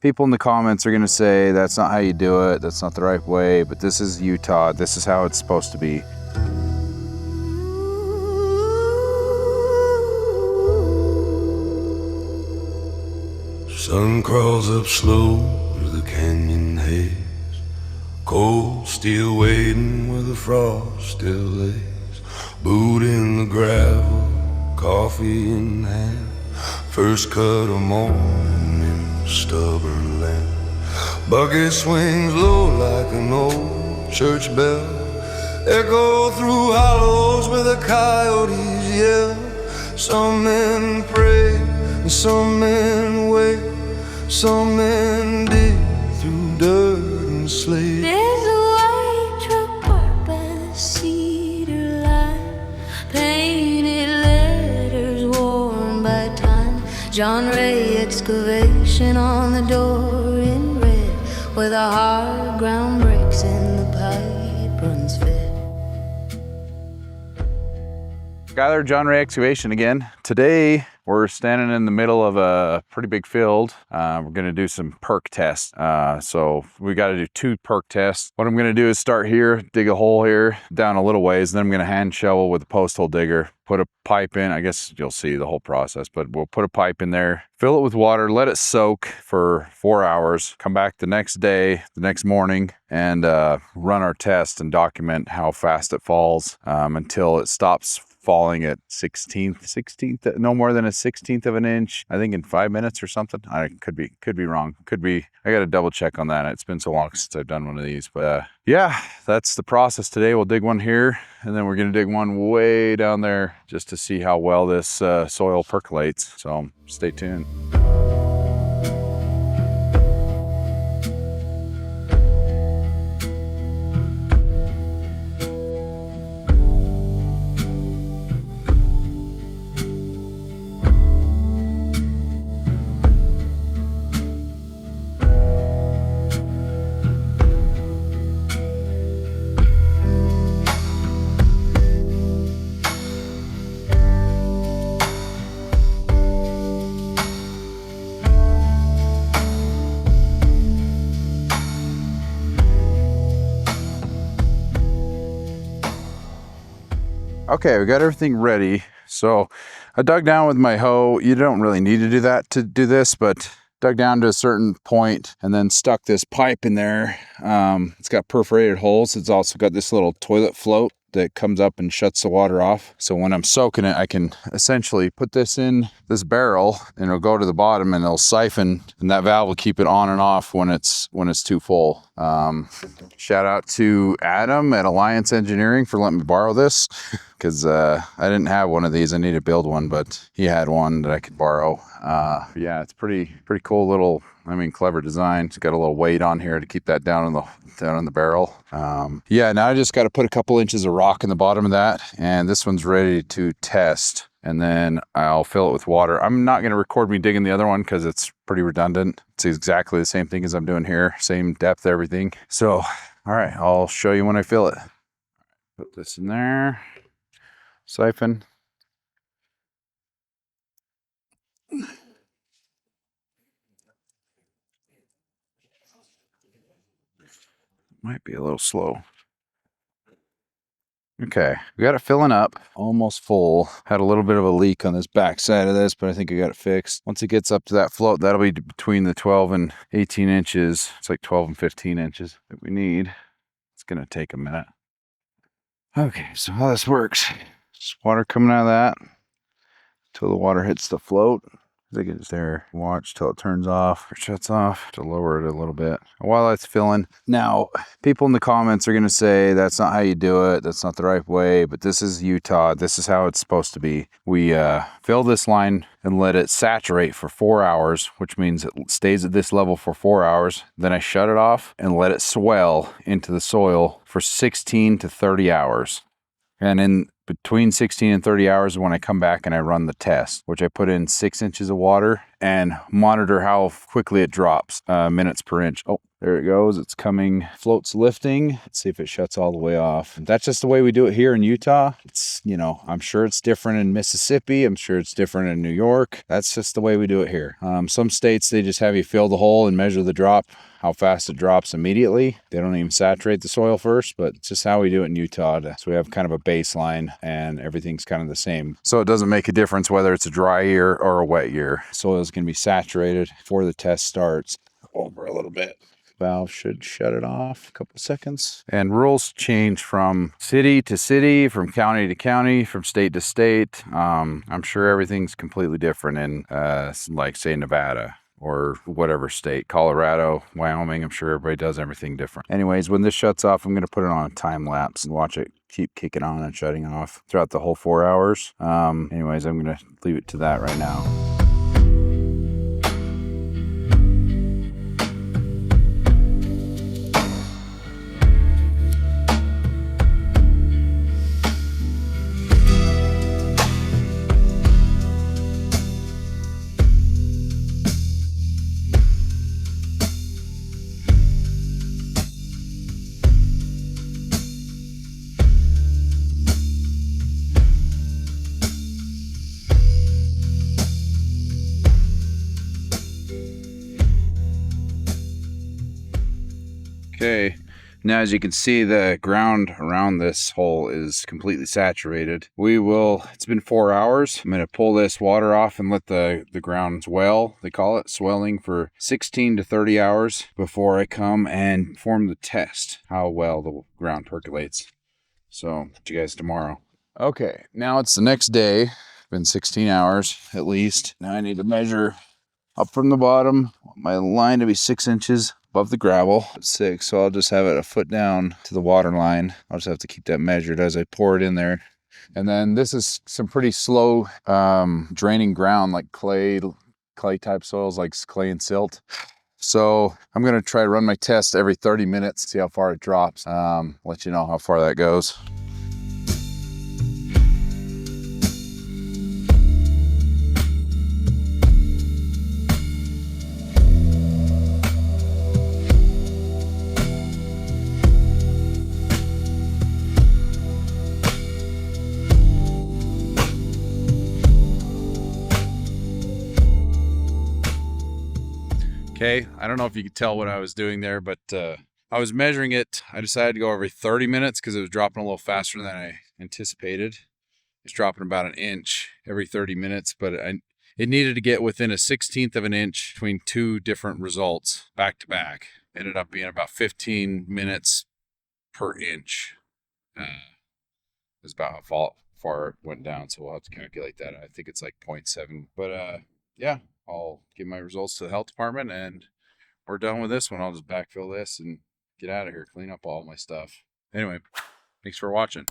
People in the comments are gonna say that's not how you do it, that's not the right way, but this is Utah, this is how it's supposed to be. Sun crawls up slow through the canyon haze, cold steel waiting where the frost still lays. Boot in the gravel, coffee in hand, first cut of morning in the stubborn land. Bucket swings low like an old church bell, echo through hollows where the coyotes yell. Some men pray and some men wait, some men dig through dirt and slate. There's a white truck parked by the cedar line, painted letters worn by time. John Ray Excavation on the door in red, where the hard ground breaks and the pipe runs fed. Guy there, John Ray Excavation again. Today, we're standing in the middle of a pretty big field. We're gonna do some perk tests. So we gotta do 2 perk tests. What I'm gonna do is start here, dig a hole here, down a little ways, then I'm gonna hand shovel with a post hole digger, put a pipe in. I guess you'll see the whole process, but we'll put a pipe in there, fill it with water, let it soak for 4 hours, come back the next day, the next morning, and run our test and document how fast it falls until it stops falling at 16th, no more than a 16th of an inch, I think in 5 minutes or something. I could be wrong. I got to double check on that. It's been so long since I've done one of these, but yeah, that's the process today. We'll dig one here, and then we're going to dig one way down there just to see how well this soil percolates. So stay tuned. Okay, we got everything ready. So I dug down with my hoe. You don't really need to do that to do this, but dug down to a certain point and then stuck this pipe in there. It's got perforated holes. It's also got this little toilet float that comes up and shuts the water off. So when I'm soaking it, I can essentially put this in this barrel and it'll go to the bottom and it'll siphon, and that valve will keep it on and off when it's too full. Shout out to Adam at Alliance Engineering for letting me borrow this because I didn't have one of these. I need to build one, but he had one that I could borrow. Yeah, it's pretty cool little, clever design. It's got a little weight on here to keep that down in the barrel. Yeah, now I just got to put a couple inches of rock in the bottom of that, and this one's ready to test, and then I'll fill it with water. I'm not going to record me digging the other one because it's pretty redundant. It's exactly the same thing as I'm doing here, same depth, everything. So, all right, I'll show you when I fill it. Put this in there, siphon. Might be a little slow. Okay, we got it filling up, almost full. Had a little bit of a leak on this back side of this, but I think I got it fixed. Once it gets up to that float, that'll be between the 12 and 18 inches. It's like 12 and 15 inches that we need. It's gonna take a minute. Okay, so how this works, just water coming out of that till the water hits the float. I think it's there. Watch till it turns off or shuts off to lower it a little bit. While that's filling, now people in the comments are going to say that's not how you do it, that's not the right way, but this is Utah, this is how it's supposed to be. We fill this line and let it saturate for 4 hours, which means it stays at this level for 4 hours. Then I shut it off and let it swell into the soil for 16 to 30 hours. And in between 16 and 30 hours when I come back and I run the test, which I put in 6 inches of water and monitor how quickly it drops, minutes per inch. Oh, There it goes. It's coming, floats lifting. Let's see if it shuts all the way off. That's just the way we do it here in Utah. It's, you know, I'm sure it's different in Mississippi. I'm sure it's different in New York. That's just the way we do it here. Some states, they just have you fill the hole and measure the drop, how fast it drops immediately. They don't even saturate the soil first, but it's just how we do it in Utah. So we have kind of a baseline and everything's kind of the same. So it doesn't make a difference whether it's a dry year or a wet year. Soil is going to be saturated before the test starts. Over a little bit. Valve should shut it off a couple seconds. And rules change from city to city, from county to county, from state to state. I'm sure everything's completely different in like say Nevada or whatever state, Colorado, Wyoming. I'm sure everybody does everything different. Anyways, when this shuts off, I'm going to put it on a time lapse and watch it keep kicking on and shutting off throughout the whole 4 hours. Anyways, I'm going to leave it to that right now. Okay, now as you can see, the ground around this hole is completely saturated. It's been 4 hours. I'm gonna pull this water off and let the ground swell, they call it, swelling for 16 to 30 hours before I come and perform the test, how well the ground percolates. So, see you guys tomorrow. Okay, now it's the next day. Been 16 hours at least. Now I need to measure up from the bottom. I want my line to be 6 inches above the gravel. 6, so I'll just have it a foot down to the water line. I'll just have to keep that measured as I pour it in there. And then this is some pretty slow draining ground, like clay type soils, like clay and silt. So I'm gonna try to run my test every 30 minutes, see how far it drops. Let you know how far that goes. Okay, I don't know if you could tell what I was doing there, but I was measuring it. I decided to go every 30 minutes because it was dropping a little faster than I anticipated. It's dropping about 1 inch every 30 minutes, but it needed to get within a 1/16 of an inch between 2 different results back to back. Ended up being about 15 minutes per inch. Is about how far it went down, so we'll have to calculate that. I think it's like 0.7, but yeah. I'll give my results to the health department and we're done with this one. I'll just backfill this and get out of here, clean up all my stuff. Anyway, thanks for watching.